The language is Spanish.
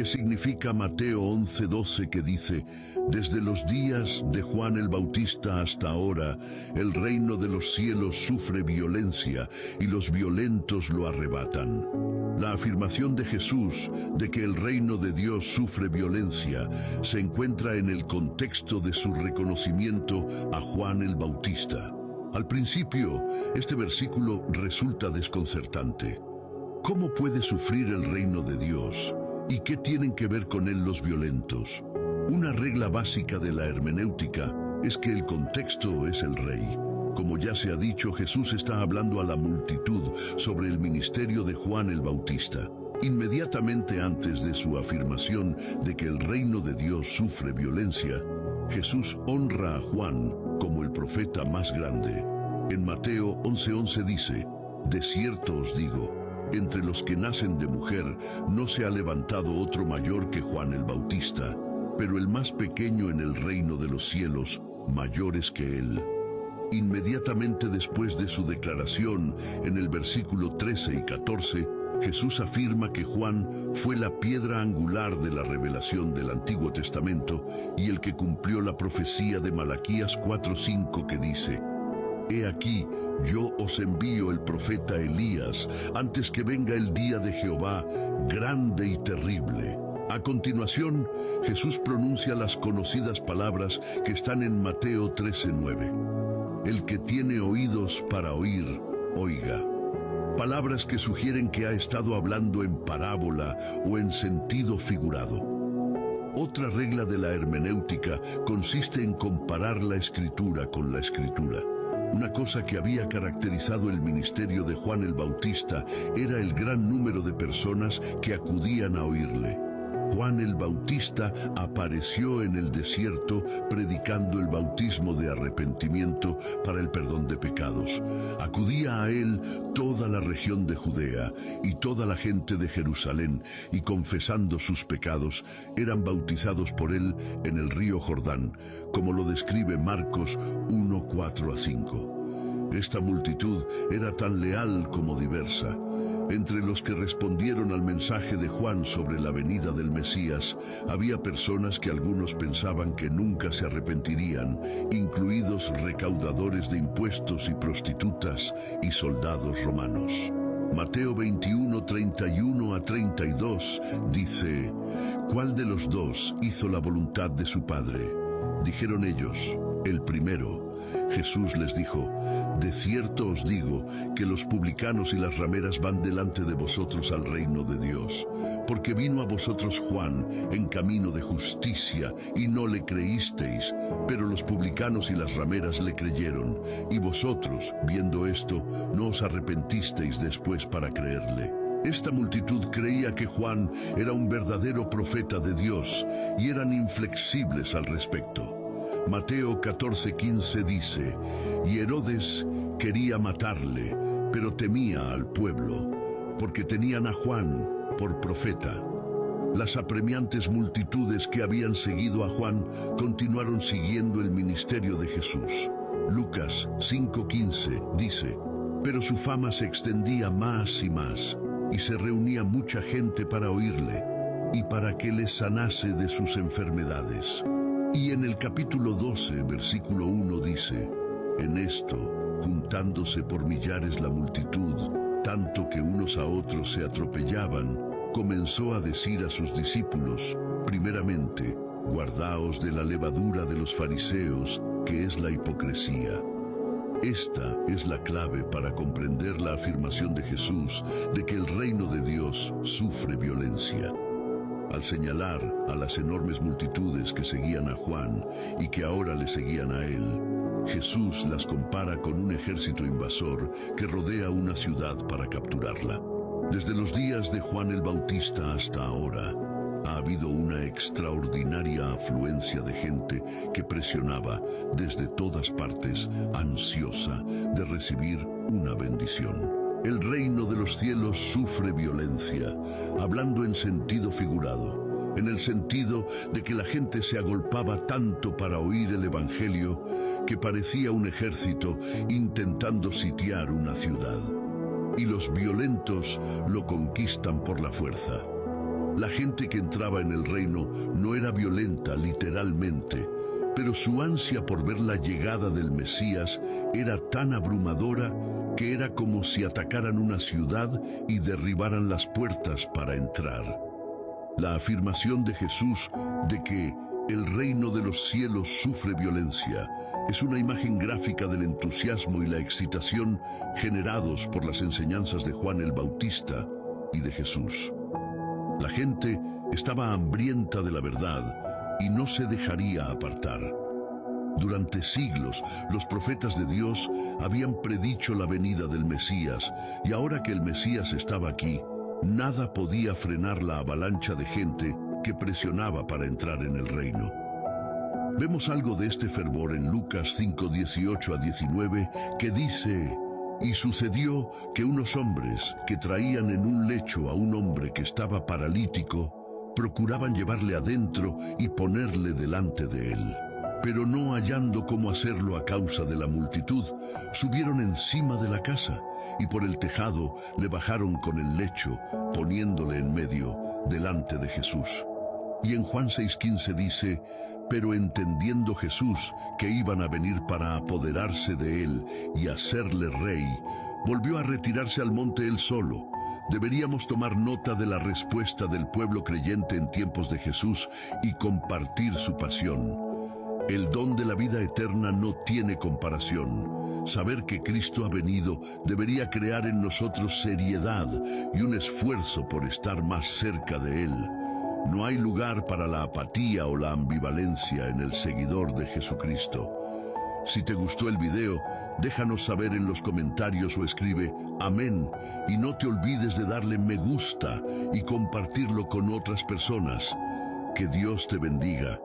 ¿Qué significa Mateo 11:12 que dice: desde los días de Juan el Bautista hasta ahora, el reino de los cielos sufre violencia y los violentos lo arrebatan? La afirmación de Jesús de que el reino de Dios sufre violencia se encuentra en el contexto de su reconocimiento a Juan el Bautista. Al principio, este versículo resulta desconcertante. ¿Cómo puede sufrir el reino de Dios? ¿Y qué tienen que ver con él los violentos? Una regla básica de la hermenéutica es que el contexto es el rey. Como ya se ha dicho, Jesús está hablando a la multitud sobre el ministerio de Juan el Bautista. Inmediatamente antes de su afirmación de que el reino de Dios sufre violencia, Jesús honra a Juan como el profeta más grande. En Mateo 11:11 dice: de cierto os digo, entre los que nacen de mujer no se ha levantado otro mayor que Juan el Bautista, pero el más pequeño en el reino de los cielos, mayor es que él. Inmediatamente después de su declaración, en el versículo 13 y 14, Jesús afirma que Juan fue la piedra angular de la revelación del Antiguo Testamento y el que cumplió la profecía de Malaquías 4:5 que dice: He aquí, yo os envío el profeta Elías, antes que venga el día de Jehová, grande y terrible. A continuación, Jesús pronuncia las conocidas palabras que están en Mateo 13:9. El que tiene oídos para oír, oiga. Palabras que sugieren que ha estado hablando en parábola o en sentido figurado. Otra regla de la hermenéutica consiste en comparar la Escritura con la Escritura. Una cosa que había caracterizado el ministerio de Juan el Bautista era el gran número de personas que acudían a oírle. Juan el Bautista apareció en el desierto predicando el bautismo de arrepentimiento para el perdón de pecados. Acudía a él toda la región de Judea y toda la gente de Jerusalén, y confesando sus pecados, eran bautizados por él en el río Jordán, como lo describe Marcos 1:4-5. Esta multitud era tan leal como diversa. Entre los que respondieron al mensaje de Juan sobre la venida del Mesías, había personas que algunos pensaban que nunca se arrepentirían, incluidos recaudadores de impuestos y prostitutas y soldados romanos. Mateo 21:31-32 dice: ¿Cuál de los dos hizo la voluntad de su padre? Dijeron ellos: el primero. Jesús les dijo: de cierto os digo que los publicanos y las rameras van delante de vosotros al reino de Dios. Porque vino a vosotros Juan en camino de justicia y no le creísteis, pero los publicanos y las rameras le creyeron, y vosotros, viendo esto, no os arrepentisteis después para creerle. Esta multitud creía que Juan era un verdadero profeta de Dios y eran inflexibles al respecto. Mateo 14:15 dice: y Herodes quería matarle, pero temía al pueblo, porque tenían a Juan por profeta. Las apremiantes multitudes que habían seguido a Juan continuaron siguiendo el ministerio de Jesús. Lucas 5:15 dice: pero su fama se extendía más y más, y se reunía mucha gente para oírle, y para que les sanase de sus enfermedades. Y en el capítulo 12, versículo 1 dice: en esto, juntándose por millares la multitud, tanto que unos a otros se atropellaban, comenzó a decir a sus discípulos: primeramente, guardaos de la levadura de los fariseos, que es la hipocresía. Esta es la clave para comprender la afirmación de Jesús de que el reino de Dios sufre violencia. Al señalar a las enormes multitudes que seguían a Juan y que ahora le seguían a él, Jesús las compara con un ejército invasor que rodea una ciudad para capturarla. Desde los días de Juan el Bautista hasta ahora, ha habido una extraordinaria afluencia de gente que presionaba desde todas partes, ansiosa de recibir una bendición. El reino de los cielos sufre violencia, hablando en sentido figurado, en el sentido de que la gente se agolpaba tanto para oír el Evangelio que parecía un ejército intentando sitiar una ciudad. Y los violentos lo conquistan por la fuerza. La gente que entraba en el reino no era violenta literalmente, pero su ansia por ver la llegada del Mesías era tan abrumadora que era como si atacaran una ciudad y derribaran las puertas para entrar. La afirmación de Jesús de que el reino de los cielos sufre violencia es una imagen gráfica del entusiasmo y la excitación generados por las enseñanzas de Juan el Bautista y de Jesús. La gente estaba hambrienta de la verdad y no se dejaría apartar. Durante siglos, los profetas de Dios habían predicho la venida del Mesías, y ahora que el Mesías estaba aquí, nada podía frenar la avalancha de gente que presionaba para entrar en el reino. Vemos algo de este fervor en Lucas 5:18-19, que dice: «Y sucedió que unos hombres que traían en un lecho a un hombre que estaba paralítico, procuraban llevarle adentro y ponerle delante de él. Pero no hallando cómo hacerlo a causa de la multitud, subieron encima de la casa y por el tejado le bajaron con el lecho, poniéndole en medio, delante de Jesús». Y en Juan 6:15 dice: «Pero entendiendo Jesús que iban a venir para apoderarse de él y hacerle rey, volvió a retirarse al monte él solo». Deberíamos tomar nota de la respuesta del pueblo creyente en tiempos de Jesús y compartir su pasión. El don de la vida eterna no tiene comparación. Saber que Cristo ha venido debería crear en nosotros seriedad y un esfuerzo por estar más cerca de Él. No hay lugar para la apatía o la ambivalencia en el seguidor de Jesucristo. Si te gustó el video, déjanos saber en los comentarios o escribe amén, y no te olvides de darle me gusta y compartirlo con otras personas. Que Dios te bendiga.